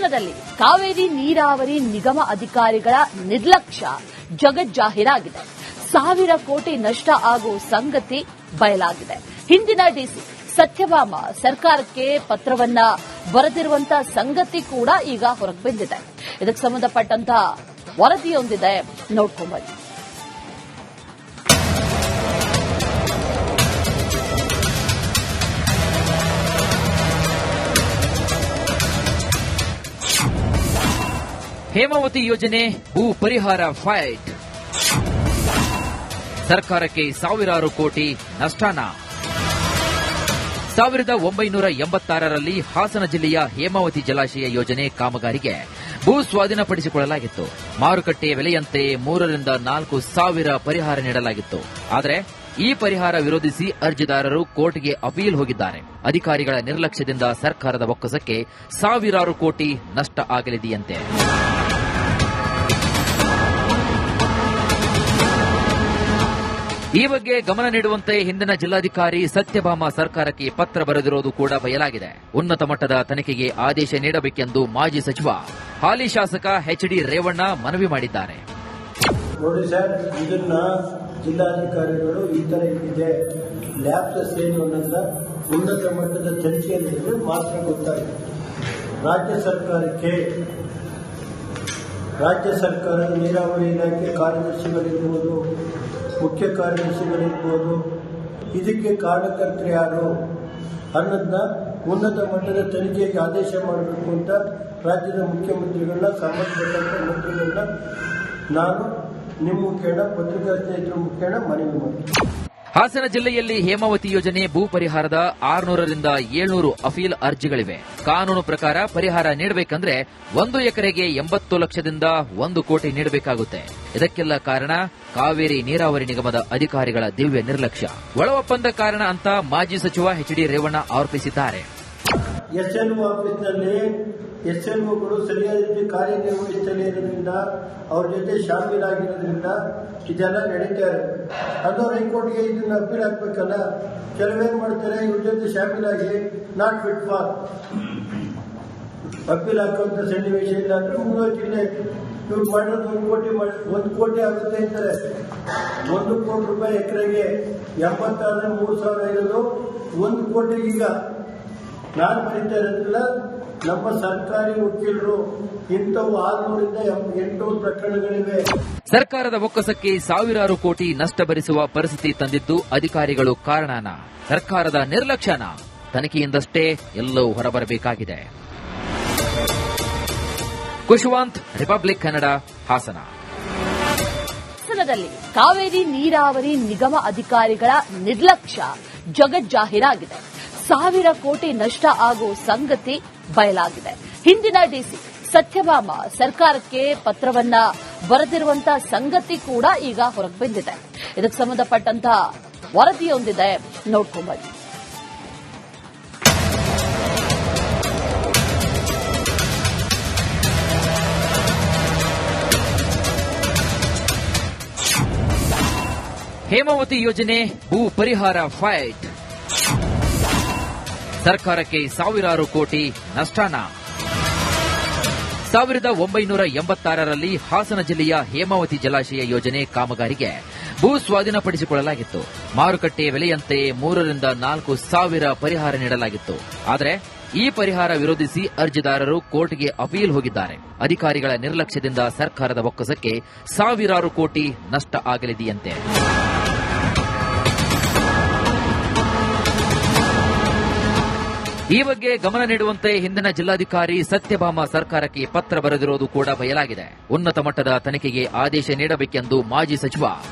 ಹಾಸನದಲ್ಲಿ ಕಾವೇರಿ ನೀರಾವರಿ ನಿಗಮ ಅಧಿಕಾರಿಗಳ ನಿರ್ಲಕ್ಷ್ಯ ಜಗಜ್ಜಾಹೀರಾಗಿದೆ. 1,000 ಕೋಟಿ ನಷ್ಟ ಆಗೋ ಸಂಗತಿ ಬಯಲಾಗಿದೆ. ಹಿಂದಿನ ಡಿಸಿ ಸತ್ಯಭಾಮ ಸರ್ಕಾರಕ್ಕೆ ಪತ್ರವನ್ನ ಬರೆದಿರುವಂತಹ ಸಂಗತಿ ಕೂಡ ಈಗ ಹೊರಗೆ ಬಂದಿದೆ. ಇದಕ್ಕೆ ಸಂಬಂಧಪಟ್ಟಂತಹ ವರದಿಯೊಂದಿದೆ, ನೋಡ್ಕೊಂಬನ್ನಿ. ಹೇಮಾವತಿ ಯೋಜನೆ ಭೂ ಪರಿಹಾರ ಫೈಟ್. ಸರ್ಕಾರಕ್ಕೆ ಸಾವಿರಾರು ಕೋಟಿ ನಷ್ಟನ. 1986ರಲ್ಲಿ ಹಾಸನ ಜಿಲ್ಲೆಯ ಹೇಮಾವತಿ ಜಲಾಶಯ ಯೋಜನೆ ಕಾಮಗಾರಿಗೆ ಭೂ ಸ್ವಾಧೀನಪಡಿಸಿಕೊಳ್ಳಲಾಗಿತ್ತು. ಮಾರುಕಟ್ಟೆಯ ಬೆಲೆಯಂತೆ 3 ರಿಂದ 4 ಸಾವಿರ ಪರಿಹಾರ ನೀಡಲಾಗಿತ್ತು. ಆದರೆ ಈ ಪರಿಹಾರ ವಿರೋಧಿಸಿ ಅರ್ಜಿದಾರರು ಕೋರ್ಟ್ಗೆ ಅಪೀಲ್ ಹೋಗಿದ್ದಾರೆ. ಅಧಿಕಾರಿಗಳ ನಿರ್ಲಕ್ಷ್ಯದಿಂದ ಸರ್ಕಾರದ ಬೊಕ್ಕಸಕ್ಕೆ ಸಾವಿರಾರು ಕೋಟಿ ನಷ್ಟ ಆಗಲಿದೆಯಂತೆ. ಈ ಬಗ್ಗೆ ಗಮನ ನೀಡುವಂತೆ ಹಿಂದಿನ ಜಿಲ್ಲಾಧಿಕಾರಿ ಸತ್ಯಭಾಮ ಸರ್ಕಾರಕ್ಕೆ ಪತ್ರ ಬರೆದಿರುವುದು ಕೂಡ ಬಯಲಾಗಿದೆ. ಉನ್ನತ ಮಟ್ಟದ ತನಿಖೆಗೆ ಆದೇಶ ನೀಡಬೇಕೆಂದು ಮಾಜಿ ಸಚಿವ ಹಾಲಿ ಶಾಸಕ ಎಚ್.ಡಿ. ರೇವಣ್ಣ ಮನವಿ ಮಾಡಿದ್ದಾರೆ. ನೋಡಿ ಸರ್, ಇದನ್ನ ಜಿಲ್ಲಾಧಿಕಾರಿಗಳು ಈ ತರ ಇದೆ, ಲ್ಯಾಪ್ಸಸ್ ಏನು ಅನ್ನೋದ್ರ ಉನ್ನತ ಮಟ್ಟದ ತನಿಖೆಯಲ್ಲಿ ಮಾತ್ರ ಗೊತ್ತಾಗಿದೆ. ರಾಜ್ಯ ಸರ್ಕಾರದ ನೀರಾವರಿ ಇಲಾಖೆ ಕಾರ್ಯದರ್ಶಿಗಳಿರ್ಬೋದು, ಮುಖ್ಯ ಕಾರ್ಯದರ್ಶಿಗಳಿರ್ಬೋದು, ಇದಕ್ಕೆ ಕಾರಣಕರ್ತರು ಯಾರು ಅನ್ನೋದನ್ನ ಉನ್ನತ ಮಟ್ಟದ ತನಿಖೆಗೆ ಆದೇಶ ಮಾಡಬೇಕು ಅಂತ ರಾಜ್ಯದ ಮುಖ್ಯಮಂತ್ರಿಗಳನ್ನ, ಸಂಬಂಧಪಟ್ಟಂತ ಮಂತ್ರಿಗಳನ್ನ ನಾನು ನಿಮ್ಮ ಮುಖೇನ, ಪತ್ರಿಕಾ ಸ್ನೇಹಿತರ ಮುಖೇನ ಮನವಿ ಮಾಡ್ತೀನಿ. ಹಾಸನ ಜಿಲ್ಲೆಯಲ್ಲಿ ಹೇಮಾವತಿ ಯೋಜನೆ ಭೂ ಪರಿಹಾರದ 600 ರಿಂದ 700 ಅಪೀಲ್ ಅರ್ಜಿಗಳಿವೆ. ಕಾನೂನು ಪ್ರಕಾರ ಪರಿಹಾರ ನೀಡಬೇಕಂದ್ರೆ 1 ಎಕರೆಗೆ 80 ಲಕ್ಷದಿಂದ 1 ಕೋಟಿ ನೀಡಬೇಕಾಗುತ್ತೆ. ಇದಕ್ಕೆಲ್ಲ ಕಾರಣ ಕಾವೇರಿ ನೀರಾವರಿ ನಿಗಮದ ಅಧಿಕಾರಿಗಳ ದಿವ್ಯ ನಿರ್ಲಕ್ಷ್ಯ, ಒಳ ಒಪ್ಪಂದ ಕಾರಣ ಅಂತ ಮಾಜಿ ಸಚಿವ ಎಚ್.ಡಿ. ರೇವಣ್ಣ ಆರೋಪಿಸಿದ್ದಾರೆ. SLO ಆಫೀಸ್ನಲ್ಲಿ SLOಗಳು ಸರಿಯಾದ ರೀತಿ ಕಾರ್ಯನಿರ್ವಹಿಸದೇ ಇರೋದ್ರಿಂದ, ಅವ್ರ ಜೊತೆ ಶಾಮೀಲಾಗಿರೋದ್ರಿಂದ ಇದೆಲ್ಲ ನಡೀತಾ ಇದೆ. ಅದು ಹೈಕೋರ್ಟ್ಗೆ ಇದನ್ನ ಅಪೀಲ್ ಹಾಕ್ಬೇಕಲ್ಲ. ಕೆಲವೇನ್ ಮಾಡ್ತಾರೆ, ಇವ್ರ ಜೊತೆ ಶಾಮೀಲಾಗಿ ನಾಟ್ ಫಿಟ್ ಫಾರ್ ಅಪೀಲ್ ಹಾಕುವಂತ ಸನ್ನಿವೇಶ ಇಲ್ಲ ಅಂದ್ರೆ ಮುಗಿದೋಗಿಲ್ಲ. ಇವ್ರು ಮಾಡಿರೋದು 1 ಕೋಟಿ ಆಗುತ್ತೆ ಅಂತಾರೆ. 1 ಕೋಟಿ ರೂಪಾಯಿ ಎಕರೆಗೆ 86,000 ಇರೋದು 1 ಕೋಟಿ. ಈಗ ನಾನು ಬರೀತಾ ಇರೋದಿಲ್ಲ, ನಮ್ಮ ಸರ್ಕಾರಿ ವಕೀಲರು ಇಂಥವು 600 ರಿಂದ 800 ಪ್ರಕರಣಗಳಿವೆ. ಸರ್ಕಾರದ ಬೊಕ್ಕಸಕ್ಕೆ ಸಾವಿರಾರು ಕೋಟಿ ನಷ್ಟ ಭರಿಸುವ ಪರಿಸ್ಥಿತಿ ತಂದಿದ್ದು ಅಧಿಕಾರಿಗಳು ಕಾರಣನ, ಸರ್ಕಾರದ ನಿರ್ಲಕ್ಷ್ಯನ? ತನಿಖೆಯಿಂದಷ್ಟೇ ಎಲ್ಲವೂ ಹೊರಬರಬೇಕಾಗಿದೆ. ಕುಶವಂತ್, ರಿಪಬ್ಲಿಕ್ ಕನ್ನಡ, ಹಾಸನ. ಹಾಸನದಲ್ಲಿ ಕಾವೇರಿ ನೀರಾವರಿ ನಿಗಮ ಅಧಿಕಾರಿಗಳ ನಿರ್ಲಕ್ಷ್ಯ ಜಗಜ್ಜಾಹೀರಾಗಿದೆ. 1,000 ಕೋಟಿ ನಷ್ಟ ಆಗೋ ಸಂಗತಿ ಬಯಲಾಗಿದೆ. ಹಿಂದಿನ ಡಿಸಿ ಸತ್ಯಭಾಮ ಸರ್ಕಾರಕ್ಕೆ ಪತ್ರವನ್ನ ಬರೆದಿರುವಂತಹ ಸಂಗತಿ ಕೂಡ ಈಗ ಹೊರಗೆ ಬಂದಿದೆ. ಇದಕ್ಕೆ ಸಂಬಂಧಪಟ್ಟಂತಹ ವರದಿಯೊಂದಿದೆ, ನೋಡ್ಕೊಂಬನ್ನಿ. ಹೇಮಾವತಿ ಯೋಜನೆ ಭೂ ಪರಿಹಾರ ಫೈಟ್. ಸರ್ಕಾರಕ್ಕೆ ಸಾವಿರಾರು ಕೋಟಿ ನಷ್ಟನ. 1986ರಲ್ಲಿ ಹಾಸನ ಜಿಲ್ಲೆಯ ಹೇಮಾವತಿ ಜಲಾಶಯ ಯೋಜನೆ ಕಾಮಗಾರಿಗೆ ಭೂ ಸ್ವಾಧೀನಪಡಿಸಿಕೊಳ್ಳಲಾಗಿತ್ತು. ಮಾರುಕಟ್ಟೆಯ ಬೆಲೆಯಂತೆ 3 ರಿಂದ 4 ಸಾವಿರ ಪರಿಹಾರ ನೀಡಲಾಗಿತ್ತು. ಆದರೆ ಈ ಪರಿಹಾರ ವಿರೋಧಿಸಿ ಅರ್ಜಿದಾರರು ಕೋರ್ಟ್ಗೆ ಅಪೀಲ್ ಹೋಗಿದ್ದಾರೆ. ಅಧಿಕಾರಿಗಳ ನಿರ್ಲಕ್ಷ್ಯದಿಂದ ಸರ್ಕಾರದ ಬೊಕ್ಕಸಕ್ಕೆ ಸಾವಿರಾರು ಕೋಟಿ ನಷ್ಟ ಆಗಲಿದೆಯಂತೆ. ಈ ಬಗ್ಗೆ ಗಮನ ನೀಡುವಂತೆ ಹಿಂದಿನ ಜಿಲ್ಲಾಧಿಕಾರಿ ಸತ್ಯಭಾಮ ಸರ್ಕಾರಕ್ಕೆ ಪತ್ರ ಬರೆದಿರುವುದು ಕೂಡ ಬಯಲಾಗಿದೆ. ಉನ್ನತ ಮಟ್ಟದ ತನಿಖೆಗೆ ಆದೇಶ ನೀಡಬೇಕೆಂದು ಮಾಜಿ ಸಚಿವ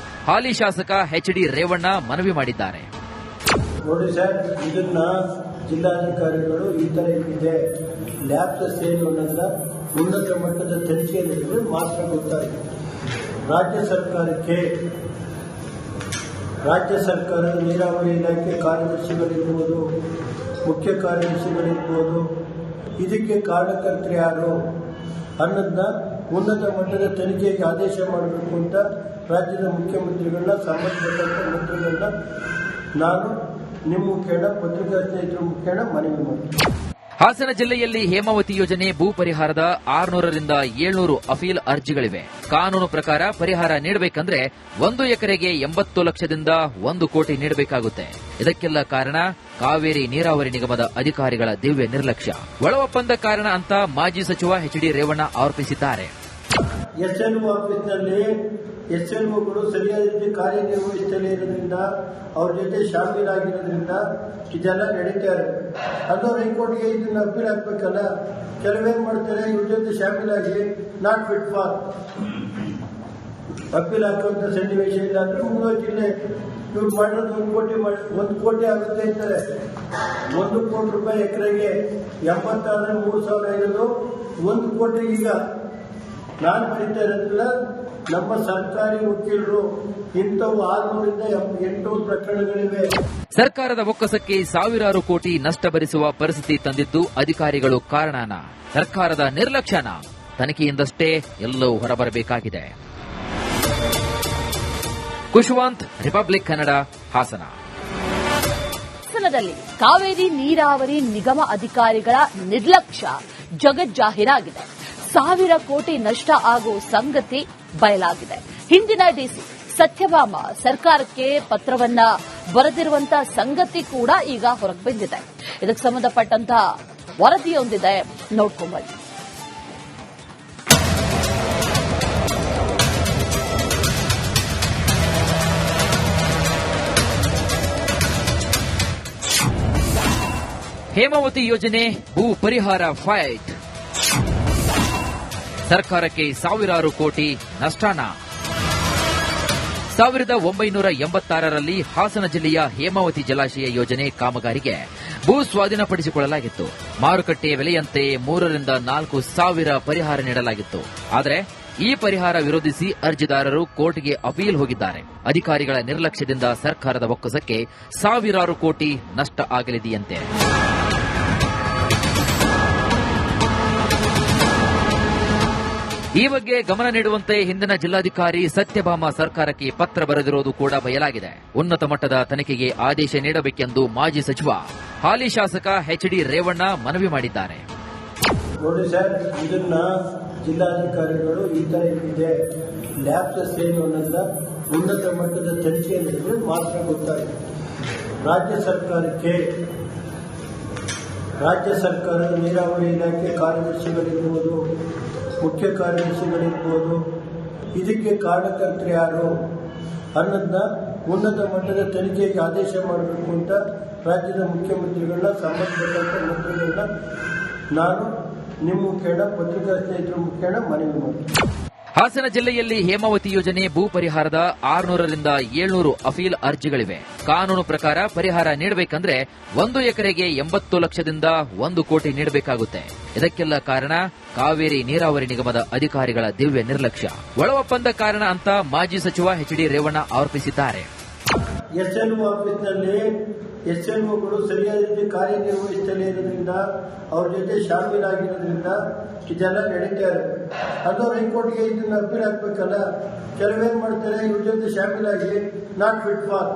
ಹಾಲಿ ಶಾಸಕ ಎಚ್.ಡಿ. ರೇವಣ್ಣ ಮನವಿ ಮಾಡಿದ್ದಾರೆ. ನೋಡಿ ಸರ್, ಇದನ್ನ ಜಿಲ್ಲಾಧಿಕಾರಿಗಳು ಈ ತರ ಇದೆ, ಲ್ಯಾಪ್ಸಸ್ ಏನು ಅನ್ನೋದ್ರ ಉನ್ನತ ಮಟ್ಟದ ತನಿಖೆಯಲ್ಲಿ ಮಾತ್ರ ಗೊತ್ತಾಗಿದೆ. ರಾಜ್ಯ ಸರ್ಕಾರದ ನೀರಾವರಿ ಇಲಾಖೆ ಕಾರ್ಯದರ್ಶಿಗಳಿರ್ಬೋದು, ಮುಖ್ಯ ಕಾರ್ಯದರ್ಶಿಗಳಿರ್ಬೋದು, ಇದಕ್ಕೆ ಕಾರಣಕರ್ತರು ಯಾರು ಅನ್ನೋದನ್ನ ಉನ್ನತ ಮಟ್ಟದ ತನಿಖೆಗೆ ಆದೇಶ ಮಾಡಬೇಕು ಅಂತ ರಾಜ್ಯದ ಮುಖ್ಯಮಂತ್ರಿಗಳನ್ನ, ಸಂಬಂಧಪಟ್ಟಂತ ಮಂತ್ರಿಗಳನ್ನ ನಾನು ನಿಮ್ಮ ಮುಖೇನ, ಪತ್ರಿಕಾ ಸ್ನೇಹಿತರ ಮುಖೇನ ಮನವಿ ಮಾಡ್ತೀನಿ. ಹಾಸನ ಜಿಲ್ಲೆಯಲ್ಲಿ ಹೇಮಾವತಿ ಯೋಜನೆ ಭೂ ಪರಿಹಾರದ 600ರಿಂದ 700 ಅಪೀಲ್ ಅರ್ಜಿಗಳಿವೆ. ಕಾನೂನು ಪ್ರಕಾರ ಪರಿಹಾರ ನೀಡಬೇಕಂದ್ರೆ 1 ಎಕರೆಗೆ 80 ಲಕ್ಷದಿಂದ 1 ಕೋಟಿ ನೀಡಬೇಕಾಗುತ್ತೆ. ಇದಕ್ಕೆಲ್ಲ ಕಾರಣ ಕಾವೇರಿ ನೀರಾವರಿ ನಿಗಮದ ಅಧಿಕಾರಿಗಳ ದಿವ್ಯ ನಿರ್ಲಕ್ಷ್ಯ. ಒಳ ಒಪ್ಪಂದ ಕಾರಣ ಅಂತ ಮಾಜಿ ಸಚಿವ ಎಚ್.ಡಿ. ರೇವಣ್ಣ ಆರೋಪಿಸಿದ್ದಾರೆ. ಎಸ್ಎಲ್ಒ ಆಫೀಸ್ನಲ್ಲಿ ಎಸ್ಎಲ್ಒಗಳು ಸರಿಯಾದ ರೀತಿ ಕಾರ್ಯನಿರ್ವಹಿಸದೇ ಇರೋದ್ರಿಂದ ಅವ್ರ ಜೊತೆ ಶಾಮೀಲಾಗಿರೋದ್ರಿಂದ ಇದೆಲ್ಲ ನಡೀತಾರೆ. ಅದು ಹೈಕೋರ್ಟ್ಗೆ ಇದನ್ನ ಅಪೀಲ್ ಹಾಕ್ಬೇಕಲ್ಲ. ಕೆಲವೇನ್ ಮಾಡ್ತಾರೆ, ಇವ್ರ ಜೊತೆ ಶಾಮೀಲಾಗಿ ನಾಟ್ ಫಿಟ್ ಫಾರ್ ಅಪೀಲ್ ಹಾಕುವಂತ ಸನ್ನಿವೇಶ ಇಲ್ಲ ಅಂದ್ರೆ ಮುಗಿದೋಗಿಲ್ಲ. ಇವ್ರು ಮಾಡೋದು 1 ಕೋಟಿ ಆಗುತ್ತೆ ಅಂತಾರೆ. 1 ಕೋಟಿ ರೂಪಾಯಿ ಎಕರೆಗೆ 86,003,000 ಇರೋದು 1 ಕೋಟಿ. ಈಗ ನಾನು ಕರೀತಾ ಇರೋದಿಲ್ಲ, ನಮ್ಮ ಸರ್ಕಾರಿ ವಕೀಲರು ಇಂಥವು 600ರಿಂದ 800 ಪ್ರಕರಣಗಳಿವೆ. ಸರ್ಕಾರದ ಬೊಕ್ಕಸಕ್ಕೆ ಸಾವಿರಾರು ಕೋಟಿ ನಷ್ಟ ಭರಿಸುವ ಪರಿಸ್ಥಿತಿ ತಂದಿದ್ದು ಅಧಿಕಾರಿಗಳು ಕಾರಣನ? ಸರ್ಕಾರದ ನಿರ್ಲಕ್ಷ್ಯನ? ತನಿಖೆಯಿಂದಷ್ಟೇ ಎಲ್ಲವೂ ಹೊರಬರಬೇಕಾಗಿದೆ. ಕುಶವಂತ್, ರಿಪಬ್ಲಿಕ್ ಕನ್ನಡ, ಹಾಸನ. ಹಾಸನದಲ್ಲಿ ಕಾವೇರಿ ನೀರಾವರಿ ನಿಗಮ ಅಧಿಕಾರಿಗಳ ನಿರ್ಲಕ್ಷ್ಯ ಜಗಜ್ಜಾಹೀರಾಗಿದೆ. 1,000 ಕೋಟಿ ನಷ್ಟ ಆಗೋ ಸಂಗತಿ ಬಯಲಾಗಿದೆ. ಹಿಂದಿನ ಡಿಸಿ ಸತ್ಯಭಾಮ ಸರ್ಕಾರಕ್ಕೆ ಪತ್ರವನ್ನ ಬರೆದಿರುವಂತಹ ಸಂಗತಿ ಕೂಡ ಈಗ ಹೊರಗೆ ಬಂದಿದೆ. ಇದಕ್ಕೆ ಸಂಬಂಧಪಟ್ಟಂತಹ ವರದಿಯೊಂದಿದೆ, ನೋಡ್ಕೊಂಬನ್ನಿ. ಹೇಮಾವತಿ ಯೋಜನೆ ಭೂ ಪರಿಹಾರ ಫೈಟ್. ಸರ್ಕಾರಕ್ಕೆ ಸಾವಿರಾರು ಕೋಟಿ ನಷ್ಟನ? 1986ರಲ್ಲಿ ಹಾಸನ ಜಿಲ್ಲೆಯ ಹೇಮಾವತಿ ಜಲಾಶಯ ಯೋಜನೆ ಕಾಮಗಾರಿಗೆ ಭೂ ಸ್ವಾಧೀನಪಡಿಸಿಕೊಳ್ಳಲಾಗಿತ್ತು. ಮಾರುಕಟ್ಟೆ ಬೆಲೆಯಂತೆ 3ರಿಂದ 4 ಸಾವಿರ ಪರಿಹಾರ ನೀಡಲಾಗಿತ್ತು. ಆದರೆ ಈ ಪರಿಹಾರ ವಿರೋಧಿಸಿ ಅರ್ಜಿದಾರರು ಕೋರ್ಟ್ಗೆ ಅಪೀಲ್ ಹೋಗಿದ್ದಾರೆ. ಅಧಿಕಾರಿಗಳ ನಿರ್ಲಕ್ಷ್ಯದಿಂದ ಸರ್ಕಾರದ ಬೊಕ್ಕಸಕ್ಕೆ ಸಾವಿರಾರು ಕೋಟಿ ನಷ್ಟ ಆಗಲಿದೆಯಂತೆ. ಈ ಬಗ್ಗೆ ಗಮನ ನೀಡುವಂತೆ ಹಿಂದಿನ ಜಿಲ್ಲಾಧಿಕಾರಿ ಸತ್ಯಭಾಮ ಸರ್ಕಾರಕ್ಕೆ ಪತ್ರ ಬರೆದಿರುವುದು ಕೂಡ ಬಯಲಾಗಿದೆ. ಉನ್ನತ ಮಟ್ಟದ ತನಿಖೆಗೆ ಆದೇಶ ನೀಡಬೇಕೆಂದು ಮಾಜಿ ಸಚಿವ ಹಾಲಿ ಶಾಸಕ ಎಚ್.ಡಿ. ರೇವಣ್ಣ ಮನವಿ ಮಾಡಿದ್ದಾರೆ. ನೋಡಿ ಸರ್, ಇದನ್ನ ಜಿಲ್ಲಾಧಿಕಾರಿಗಳು ಈ ತರ ಇದೆ ಲ್ಯಾಪ್ಸಸ್ ಏನು ಅನ್ನೋದನ್ನ ಉನ್ನತ ಮಟ್ಟದ ತನಿಖೆ ನಡೆದರೆ ಮಾತ್ರ ಗೊತ್ತಾಗುತ್ತೆ. ರಾಜ್ಯ ಸರ್ಕಾರದ ನೀರಾವರಿ ಇಲಾಖೆ ಕಾರ್ಯದರ್ಶಿಗಳಿರ್ಬೋದು, ಮುಖ್ಯ ಕಾರ್ಯದರ್ಶಿಗಳಿರ್ಬೋದು, ಇದಕ್ಕೆ ಕಾರಣಕರ್ತರು ಯಾರು ಅನ್ನೋದನ್ನ ಉನ್ನತ ಮಟ್ಟದ ತನಿಖೆಗೆ ಆದೇಶ ಮಾಡಬೇಕು ಅಂತ ರಾಜ್ಯದ ಮುಖ್ಯಮಂತ್ರಿಗಳನ್ನ, ಸಂಬಂಧಪಟ್ಟಂತ ಮಂತ್ರಿಗಳನ್ನ ನಾನು ನಿಮ್ಮ ಮುಖೇನ, ಪತ್ರಿಕಾ ಸ್ನೇಹಿತರ ಮುಖೇನ ಮನವಿ ಮಾಡ್ತೀನಿ. ಹಾಸನ ಜಿಲ್ಲೆಯಲ್ಲಿ ಹೇಮಾವತಿ ಯೋಜನೆ ಭೂ ಪರಿಹಾರದ 600ರಿಂದ 700 ಅಪೀಲ್ ಅರ್ಜಿಗಳಿವೆ. ಕಾನೂನು ಪ್ರಕಾರ ಪರಿಹಾರ ನೀಡಬೇಕಂದ್ರೆ 1 ಎಕರೆಗೆ 80 ಲಕ್ಷದಿಂದ 1 ಕೋಟಿ ನೀಡಬೇಕಾಗುತ್ತೆ. ಇದಕ್ಕೆಲ್ಲ ಕಾರಣ ಕಾವೇರಿ ನೀರಾವರಿ ನಿಗಮದ ಅಧಿಕಾರಿಗಳ ದಿವ್ಯ ನಿರ್ಲಕ್ಷ್ಯ. ಒಳ ಒಪ್ಪಂದ ಕಾರಣ ಅಂತ ಮಾಜಿ ಸಚಿವ ಎಚ್.ಡಿ. ರೇವಣ್ಣ ಆರೋಪಿಸಿದ್ದಾರೆ. ಎಸ್ಎಲ್ಒ ಆಫೀಸ್ನಲ್ಲಿ ಎಸ್ಎಲ್ಒಗಳು ಸರಿಯಾದ ರೀತಿ ಕಾರ್ಯನಿರ್ವಹಿಸದೇ ಇರೋದ್ರಿಂದ ಅವ್ರ ಜೊತೆ ಶಾಮೀಲಾಗಿರೋದ್ರಿಂದ ಇದೆಲ್ಲ ನಡೀತಾರೆ. ಅದು ಹೈಕೋರ್ಟ್ಗೆ ಇದನ್ನ ಅಪೀಲ್ ಹಾಕ್ಬೇಕಲ್ಲ. ಕೆಲವೇನ್ ಮಾಡ್ತಾರೆ, ಇವ್ರ ಜೊತೆ ಶಾಮೀಲಾಗಿ ನಾಟ್ ಫಿಟ್ ಫಾರ್